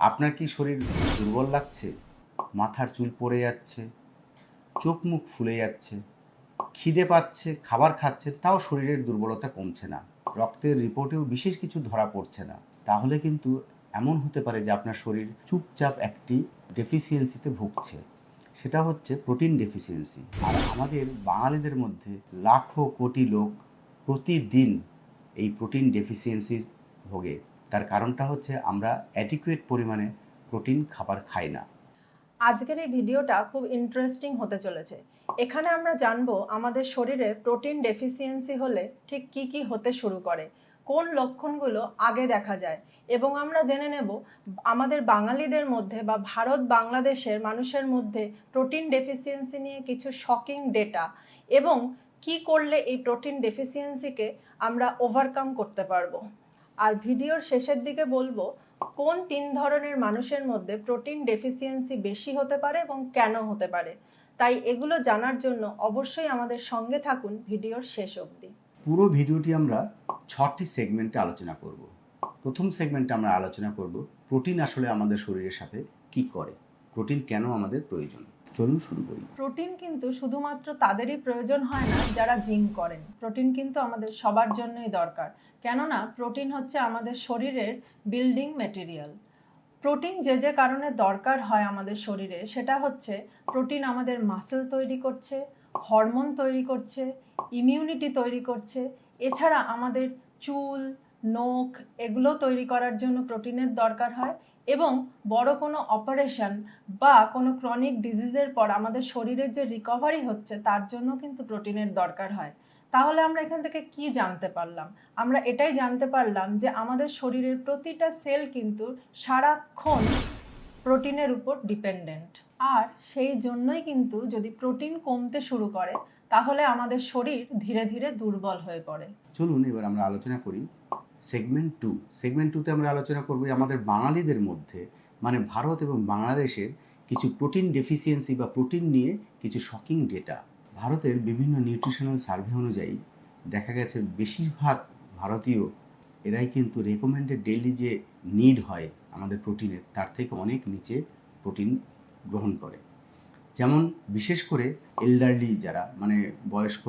আপনার কি শরীর দুর্বল লাগছে? মাথার চুল পড়ে যাচ্ছে, চোখ মুখ ফুলে যাচ্ছে, খিদে পাচ্ছে, খাবার খাচ্ছেন, তাও শরীরের দুর্বলতা কমছে না, রক্তের রিপোর্টেও বিশেষ কিছু ধরা পড়ছে না, তাহলে কিন্তু এমন হতে পারে যে আপনার শরীর চুপচাপ একটি ডেফিসিয়েন্সিতে ভুগছে। সেটা হচ্ছে প্রোটিন ডেফিসিয়েন্সি। আর আমাদের বাঙালিদের মধ্যে লাখো কোটি লোক প্রতিদিন এই প্রোটিন ডেফিসিয়েন্সির ভোগে। তার কারণটা হচ্ছে আমরা অ্যাডিকুয়েট পরিমাণে প্রোটিন খাবার খাই না। আজকের এই ভিডিওটা খুব ইন্টারেস্টিং হতে চলেছে। এখানে আমরা জানবো আমাদের শরীরে প্রোটিন ডেফিসিয়েন্সি হলে ঠিক কি কি হতে শুরু করে, কোন লক্ষণগুলো আগে দেখা যায়, এবং আমরা জেনে নেব আমাদের বাঙালিদের মধ্যে বা ভারত বাংলাদেশের মানুষের মধ্যে প্রোটিন ডেফিসিয়েন্সি নিয়ে কিছু শকিং ডেটা, এবং কি করলে এই প্রোটিন ডেফিসিয়েন্সিকে আমরা ওভারকাম করতে পারবো। আর ভিডিওর শেষের দিকে বলবো কোন 3 ধরনের মানুষের মধ্যে প্রোটিন ডেফিসিয়েন্সি বেশি হতে পারে এবং কেন হতে পারে। তাই এগুলো জানার জন্য অবশ্যই আমাদের সঙ্গে থাকুন ভিডিওর শেষ অবধি। পুরো ভিডিওটি আমরা 6টি সেগমেন্টে আলোচনা করব। প্রথম সেগমেন্টে আমরা আলোচনা করব প্রোটিন আসলে আমাদের শরীরের সাথে কি করে, প্রোটিন কেন আমাদের প্রয়োজন। চলুন শুরু করি। প্রোটিন কিন্তু শুধুমাত্র তাদেরই প্রয়োজন হয় না যারা জিম করেন। প্রোটিন কিন্তু আমাদের সবার জন্যই দরকার, কেননা প্রোটিন হচ্ছে আমাদের শরীরের বিল্ডিং ম্যাটেরিয়াল। প্রোটিন যে যে কারণে দরকার হয় আমাদের শরীরে, সেটা হচ্ছে প্রোটিন আমাদের মাসেল তৈরি করছে, হরমোন তৈরি করছে, ইমিউনিটি তৈরি করছে। এছাড়া আমাদের চুল, নখ এগুলো তৈরি করার জন্য প্রোটিনের দরকার হয়, এবং বড় কোনো অপারেশন বা কোনো ক্রনিক ডিজিজের পর আমাদের শরীরের যে রিকভারি হচ্ছে তার জন্য কিন্তু প্রোটিনের দরকার হয়। তাহলে আমরা এখান থেকে কি জানতে পারলাম? আমরা এটাই জানতে পারলাম যে আমাদের শরীরের প্রতিটা সেল কিন্তু সারাক্ষণ প্রোটিনের উপর ডিপেন্ডেন্ট। আর সেই জন্যই কিন্তু যদি প্রোটিন কমতে শুরু করে তাহলে আমাদের শরীর ধীরে ধীরে দুর্বল হয়ে পড়ে। চলুন এবার আমরা আলোচনা করি সেগমেন্ট 2। সেগমেন্ট 2তে আমরা আলোচনা করব আমাদের বাঙালিদের মধ্যে, মানে ভারত এবং বাংলাদেশের কিছু প্রোটিন ডেফিসিয়েন্সি বা প্রোটিন নিয়ে কিছু শকিং ডেটা। ভারতের বিভিন্ন নিউট্রিশনাল সার্ভে অনুযায়ী দেখা গেছে বেশিরভাগ ভারতীয় এরাই কিন্তু রেকমেন্ডেড ডেইলি যে নিড হয় আমাদের প্রোটিনের, তার থেকে অনেক নিচে প্রোটিন গ্রহণ করে। যেমন বিশেষ করে এল্ডারলি যারা, মানে বয়স্ক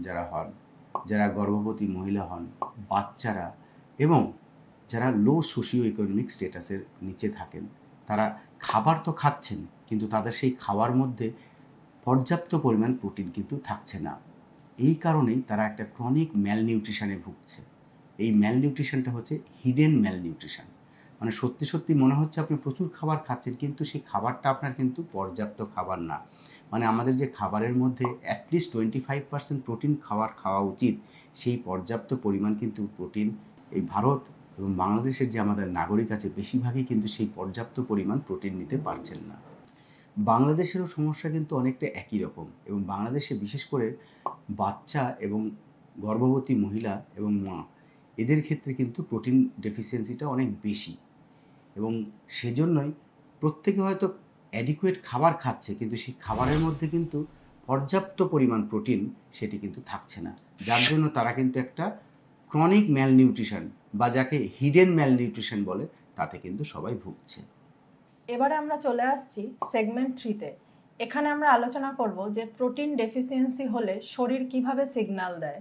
যারা হন, যারা গর্ভবতী মহিলা হন, বাচ্চারা, এবং যারা লো সোশিও ইকোনমিক স্ট্যাটাসের নিচে থাকেন, তারা খাবার তো খাচ্ছেন কিন্তু তাদের সেই খাওয়ার মধ্যে পর্যাপ্ত পরিমাণ প্রোটিন কিন্তু থাকছে না। এই কারণেই তারা একটা ক্রনিক ম্যালনিউট্রিশনে ভুগছে। এই ম্যালনিউট্রিশনটা হচ্ছে হিডেন ম্যালনিউট্রিশন, মানে সত্যি সত্যি মনে হচ্ছে আপনি প্রচুর খাবার খাচ্ছেন কিন্তু সেই খাবারটা আপনার কিন্তু পর্যাপ্ত খাবার না। মানে আমাদের যে খাবারের মধ্যে অ্যাটলিস্ট 25% প্রোটিন খাওয়া উচিত, সেই পর্যাপ্ত পরিমাণ কিন্তু প্রোটিন এই ভারত এবং বাংলাদেশের যে আমাদের নাগরিক আছে বেশিরভাগই কিন্তু সেই পর্যাপ্ত পরিমাণ প্রোটিন নিতে পারছেন না। বাংলাদেশেরও সমস্যা কিন্তু অনেকটা একই রকম, এবং বাংলাদেশে বিশেষ করে বাচ্চা এবং গর্ভবতী মহিলা এবং মা, এদের ক্ষেত্রে কিন্তু প্রোটিন ডেফিসিয়েন্সিটা অনেক বেশি, এবং সেজন্যই প্রত্যেকে হয়তো অ্যাডিকুয়েট খাবার খাচ্ছে কিন্তু সেই খাবারের মধ্যে কিন্তু পর্যাপ্ত পরিমাণ প্রোটিন সেটি কিন্তু থাকছে না, যার জন্য তারা কিন্তু একটা ক্রনিক ম্যালনিউট্রিশন বা যাকে হিডেন ম্যালনিউট্রিশন বলে তাতে কিন্তু সবাই ভুগছে। এবারে আমরা চলে আসছি সেগমেন্ট 3তে। এখানে আমরা আলোচনা করব যে প্রোটিন ডেফিসিয়েন্সি হলে শরীর কিভাবে সিগন্যাল দেয়।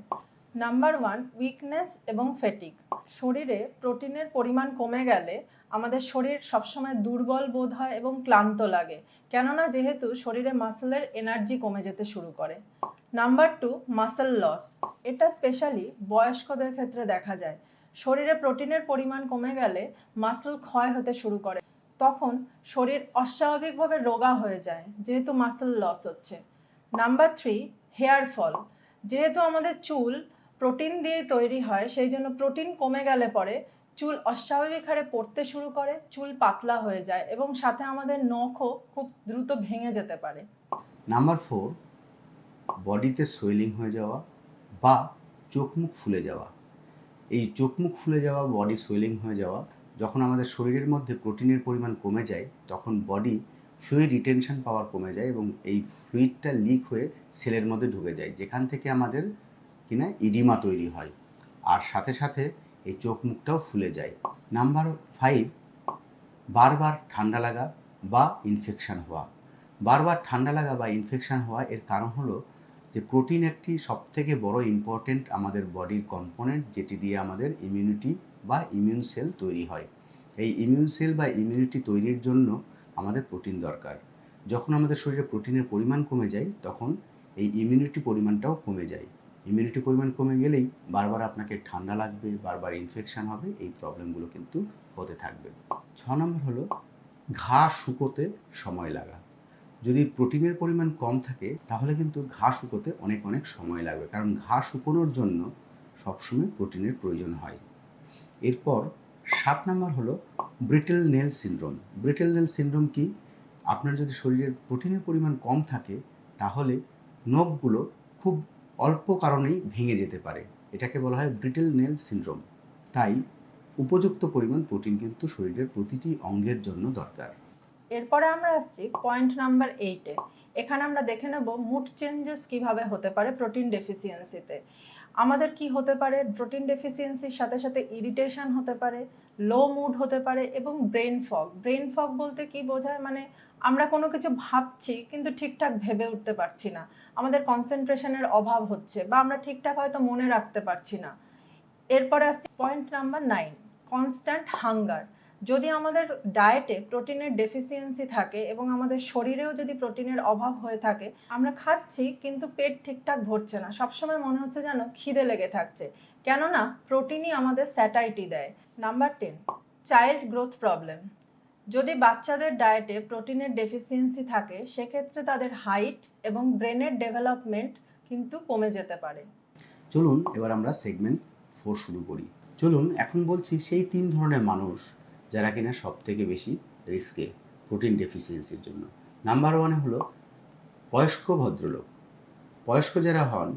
নাম্বার 1, উইকনেস এবং ফ্যাটিগ। শরীরে প্রোটিনের পরিমাণ কমে গেলে আমাদের শরীর সবসময় দুর্বল বোধ হয় এবং ক্লান্ত লাগে, কেননা যেহেতু শরীরে মাসেলের এনার্জি কমে যেতে শুরু করে। Number 2, muscle loss. এটা স্পেশালি বয়স্কদের ক্ষেত্রে দেখা যায়। শরীরে প্রোটিনের পরিমাণ কমে গেলে মাসেল ক্ষয় হতে শুরু করে, তখন শরীর অস্বাভাবিকভাবে রোগা হয়ে যায় যেহেতু মাসেল লস হচ্ছে। Number 3, hair fall. যেহেতু আমাদের চুল প্রোটিন দিয়ে তৈরি হয়, সেই জন্য প্রোটিন কমে গেলে পরে চুল অস্বাভাবিক হারে পড়তে শুরু করে, চুল পাতলা হয়ে যায় এবং সাথে আমাদের নখও খুব দ্রুত ভেঙে যেতে পারে। নাম্বার 4, বডিতে সোয়েলিং হয়ে যাওয়া বা চোখ মুখ ফুলে যাওয়া। এই চোখ মুখ ফুলে যাওয়া, বডি সোয়েলিং হয়ে যাওয়া, যখন আমাদের শরীরের মধ্যে প্রোটিনের পরিমাণ কমে যায় তখন বডি ফ্লুইড রিটেনশন পাওয়ার কমে যায় এবং এই ফ্লুইডটা লিক হয়ে সেলের মধ্যে ঢুকে যায়, যেখান থেকে আমাদের কিনা ইডিমা তৈরি হয়, আর সাথে সাথে এই চোখ মুখটাও ফুলে যায়। নাম্বার 5, বারবার ঠান্ডা লাগা বা ইনফেকশান হওয়া। বারবার ঠান্ডা লাগা বা ইনফেকশান হওয়া এর কারণ হলো যে প্রোটিন একটি সবথেকে বড় ইম্পর্ট্যান্ট আমাদের বডির কম্পোনেন্ট, যেটি দিয়ে আমাদের ইমিউনিটি বা ইমিউন সেল তৈরি হয়। এই ইমিউন সেল বা ইমিউনিটি তৈরির জন্য আমাদের প্রোটিন দরকার। যখন আমাদের শরীরে প্রোটিনের পরিমাণ কমে যায় তখন এই ইমিউনিটি পরিমাণটাও কমে যায়। ইমিউনিটি পরিমাণ কমে গেলেই বারবার আপনাকে ঠান্ডা লাগবে, বারবার ইনফেকশান হবে, এই প্রবলেমগুলো কিন্তু হতে থাকবে। 6 নম্বর হলো ঘা শুকোতে সময় লাগা। যদি প্রোটিনের পরিমাণ কম থাকে তাহলে কিন্তু ঘা শুকোতে অনেক অনেক সময় লাগবে, কারণ ঘা শুকোনোর জন্য সবসময় প্রোটিনের প্রয়োজন হয়। এরপর 7 নম্বর হলো brittle nail syndrome. Brittle nail syndrome কি? আপনার যদি শরীরের প্রোটিনের পরিমাণ কম থাকে তাহলে নখগুলো খুব অল্প কারণেই ভেঙে যেতে পারে। এটাকে বলা হয় ব্রিটল নেল সিনড্রোম। তাই উপযুক্ত পরিমাণ প্রোটিন কিন্তু শরীরের প্রতিটি অঙ্গের জন্য দরকার। এরপরে আমরা আসছি পয়েন্ট নাম্বার 8-এ। এখানে আমরা দেখে নেব মুড চেঞ্জেস কিভাবে হতে পারে প্রোটিন ডেফিসিয়েন্সিতে। আমাদের কি হতে পারে? প্রোটিন ডেফিসিয়েন্সির সাথে সাথে ইরিটেশন হতে পারে, লো মুড হতে পারে এবং ব্রেন ফগ। ব্রেন ফগ বলতে কি বোঝায়? মানে আমরা কোনো কিছু ভাবছি কিন্তু ঠিকঠাক ভেবে উঠতে পারছি না, আমাদের কনসেন্ট্রেশনের অভাব হচ্ছে বা আমরা ঠিকঠাক হয়তো মনে রাখতে পারছি না। এরপরে আসছে পয়েন্ট নাম্বার 9, কনস্ট্যান্ট হাঙ্গার। যদি আমাদের ডায়েটে প্রোটিনের ডেফিসিয়েন্সি থাকে এবং আমাদের শরীরেও যদি প্রোটিনের অভাব হয়ে থাকে, আমরা খাচ্ছি কিন্তু পেট ঠিকঠাক ভরছে না, সবসময় মনে হচ্ছে যেন খিদে লেগে থাকছে, কেননা প্রোটিনই আমাদের স্যাটাইটি দেয়। Number 10, child growth problem. যদি বাচ্চাদের ডায়েটে প্রোটিনের ডেফিসিয়েন্সি থাকে সেক্ষেত্রে তাদের হাইট এবং ব্রেনের ডেভেলপমেন্ট কিন্তু কমে যেতে পারে। চলুন এবার আমরা সেগমেন্ট 4 শুরু করি। চলুন এখন বলছি সেই 3 ধরনের মানুষ যারা কিনা সব থেকে বেশি রিস্কে প্রোটিন ডেফিসিয়েন্সির জন্য। নাম্বার 1 হলো বয়স্ক ভদ্রলোক। বয়স্ক যারা হন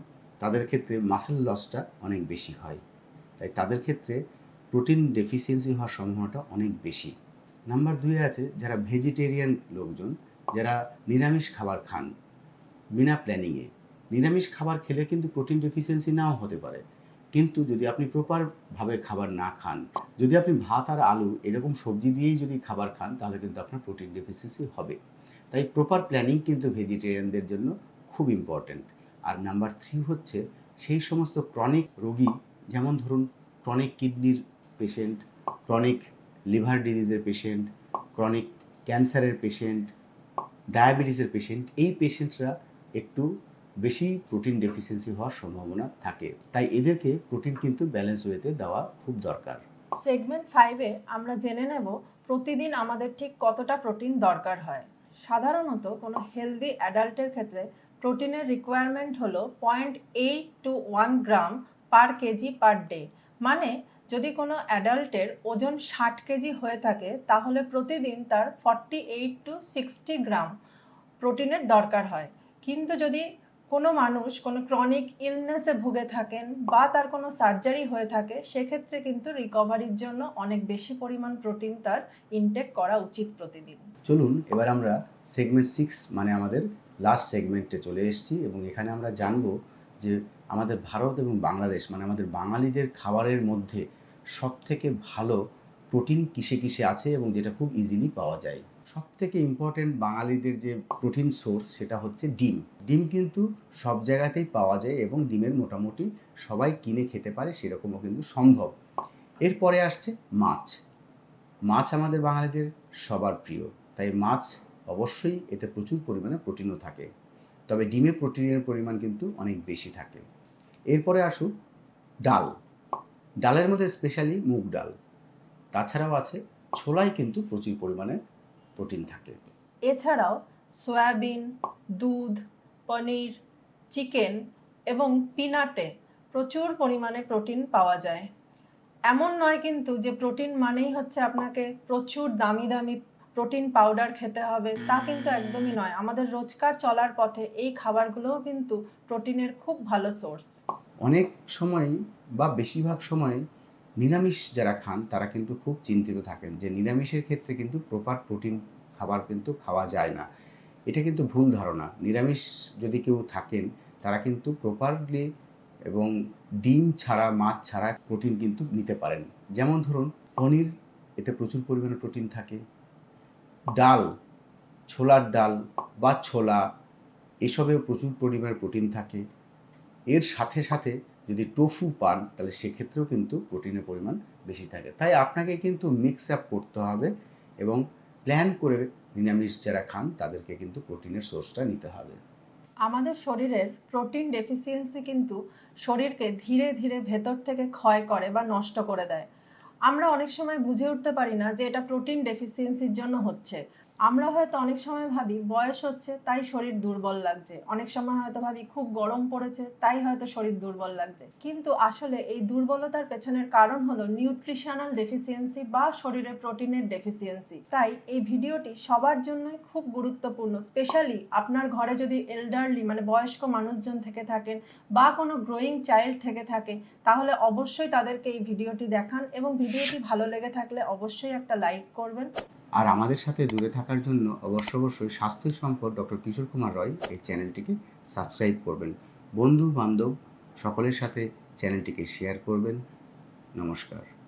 তাদের ক্ষেত্রে মাসেল লসটা অনেক বেশি হয়, তাই তাদের ক্ষেত্রে প্রোটিন ডেফিসিয়েন্সি হওয়ার সম্ভাবনাটা অনেক বেশি। নাম্বার 2 আছে যারা ভেজিটেরিয়ান লোকজন, যারা নিরামিষ খাবার খান বিনা প্ল্যানিংয়ে। নিরামিষ খাবার খেলে কিন্তু প্রোটিন ডেফিসিয়েন্সি নাও হতে পারে, কিন্তু যদি আপনি প্রপারভাবে খাবার না খান, যদি আপনি ভাত আর আলু এরকম সবজি দিয়েই যদি খাবার খান তাহলে কিন্তু আপনার প্রোটিন ডেফিসিয়েন্সি হবে। তাই প্রপার প্ল্যানিং কিন্তু ভেজিটেরিয়ানদের জন্য খুব ইম্পর্ট্যান্ট। আর নাম্বার 3 হচ্ছে সেই সমস্ত ক্রনিক রোগী, যেমন ধরুন ক্রনিক কিডনির পেশেন্ট, ক্রনিক লিভার ডিজিজের পেশেন্ট, ক্রনিক ক্যান্সারের পেশেন্ট, ডায়াবেটিসের পেশেন্ট। এই পেশেন্টরা একটু বেশি প্রোটিন ডেফিসিয়েন্সি হওয়ার সম্ভাবনা থাকে, তাই এদেরকে প্রোটিন কিন্তু ব্যালেন্স ওয়েতে দেওয়া খুব দরকার। সেগমেন্ট 5-এ আমরা জেনে নেব প্রতিদিন আমাদের ঠিক কতটা প্রোটিন দরকার হয়। সাধারণত কোনো হেলদি অ্যাডাল্টের ক্ষেত্রে প্রোটিনের রিকোয়ারমেন্ট হলো 0.8 to 1 gram per KG per day. মানে যদি কোনো অ্যাডাল্টের ওজন 60 কেজি হয়ে থাকে তাহলে প্রতিদিন তার 48 to 60 গ্রাম প্রোটিনের দরকার হয়। কিন্তু যদি কোনো মানুষ কোনো ক্রনিক ইলনেসে ভুগে থাকেন বা তার কোনো সার্জারি হয়ে থাকে সেক্ষেত্রে কিন্তু রিকভারির জন্য অনেক বেশি পরিমাণ প্রোটিন তার ইনটেক করা উচিত প্রতিদিন। চলুন এবার আমরা সেগমেন্ট 6 মানে আমাদের লাস্ট সেগমেন্টে চলে এসেছি, এবং এখানে আমরা জানবো যে আমাদের ভারত এবং বাংলাদেশ মানে আমাদের বাঙালিদের খাবারের মধ্যে সবথেকে ভালো প্রোটিন কিসে কিসে আছে এবং যেটা খুব ইজিলি পাওয়া যায়। সবথেকে ইম্পর্টেন্ট বাঙালিদের যে প্রোটিন সোর্স সেটা হচ্ছে ডিম। ডিম কিন্তু সব জায়গাতেই পাওয়া যায় এবং ডিমের মোটামুটি সবাই কিনে খেতে পারে, সেরকমও কিন্তু সম্ভব। এরপরে আসছে মাছ। মাছ আমাদের বাঙালিদের সবার প্রিয়, তাই মাছ অবশ্যই এতে প্রচুর পরিমাণে প্রোটিনও থাকে, তবে ডিমে প্রোটিনের পরিমাণ কিন্তু অনেক বেশি থাকে। এরপরে আসুক ডাল। ডালের মধ্যে স্পেশালি মুগ ডাল, তাছাড়াও আছে ছোলায় কিন্তু প্রচুর পরিমাণে প্রোটিন থাকে। এছাড়াও সয়াবিন, দুধ, পনির, চিকেন এবং পিনাটে প্রচুর পরিমাণে প্রোটিন পাওয়া যায়। এমন নয় কিন্তু যে প্রোটিন মানেই হচ্ছে আপনাকে প্রচুর দামি দামি প্রোটিন পাউডার খেতে হবে, তা কিন্তু একদমই নয়। আমাদের রোজকার চলার পথে এই খাবারগুলোও কিন্তু প্রোটিনের খুব ভালো সোর্স। অনেক সময় বা বেশিরভাগ সময় নিরামিষ যারা খান তারা কিন্তু খুব চিন্তিত থাকেন যে নিরামিষের ক্ষেত্রে কিন্তু প্রপার প্রোটিন খাবার কিন্তু খাওয়া যায় না। এটা কিন্তু ভুল ধারণা। নিরামিষ যদি কেউ থাকেন তারা কিন্তু প্রপারলি এবং ডিম ছাড়া মাছ ছাড়া প্রোটিন কিন্তু নিতে পারেন। যেমন ধরুন পনির, এতে প্রচুর পরিমাণে প্রোটিন থাকে। ডাল, ছোলার ডাল বা ছোলা, এসবেও প্রচুর পরিমাণে প্রোটিন থাকে। এর সাথে সাথে যদি টোফু পান তাহলে সেক্ষেত্রেও কিন্তু প্রোটিনের পরিমাণ বেশি থাকে। তাই আপনাকে কিন্তু মিক্স আপ করতে হবে এবং প্ল্যান করে নিরামিষ যারা খান তাদেরকে কিন্তু প্রোটিনের সোর্সটা নিতে হবে। আমাদের শরীরের প্রোটিন ডেফিসিয়েন্সি কিন্তু শরীরকে ধীরে ধীরে ভেতর থেকে ক্ষয় করে বা নষ্ট করে দেয়। আমরা অনেক সময় বুঝে উঠতে পারি না যে এটা প্রোটিন ডেফিসিয়েন্সির জন্য হচ্ছে। আমরা হয়তো অনেক সময় ভাবি বয়স হচ্ছে তাই শরীর দুর্বল লাগছে, অনেক সময় হয়তো ভাবি খুব গরম পড়েছে তাই হয়তো শরীর দুর্বল লাগছে, কিন্তু আসলে এই দুর্বলতার পেছনের কারণ হলো নিউট্রিশনাল ডেফিসিয়েন্সি বা শরীরে প্রোটিনের ডেফিসিয়েন্সি। তাই এই ভিডিওটি সবার জন্যই খুব গুরুত্বপূর্ণ, স্পেশালি আপনার ঘরে যদি এল্ডারলি মানে বয়স্ক মানুষজন থেকে থাকেন বা কোনো গ্রোয়িং চাইল্ড থেকে থাকে, তাহলে অবশ্যই তাদেরকে এই ভিডিওটি দেখান এবং ভিডিওটি ভালো লেগে থাকলে অবশ্যই একটা লাইক করবেন। আর আমাদের সাথে জুড়ে থাকার জন্য অবশ্যই স্বাস্থ্য সম্পদ ডক্টর কিশোর কুমার রয় এই চ্যানেলটিকে সাবস্ক্রাইব করবেন। বন্ধু বান্ধব সকলের সাথে চ্যানেলটিকে শেয়ার করবেন। নমস্কার।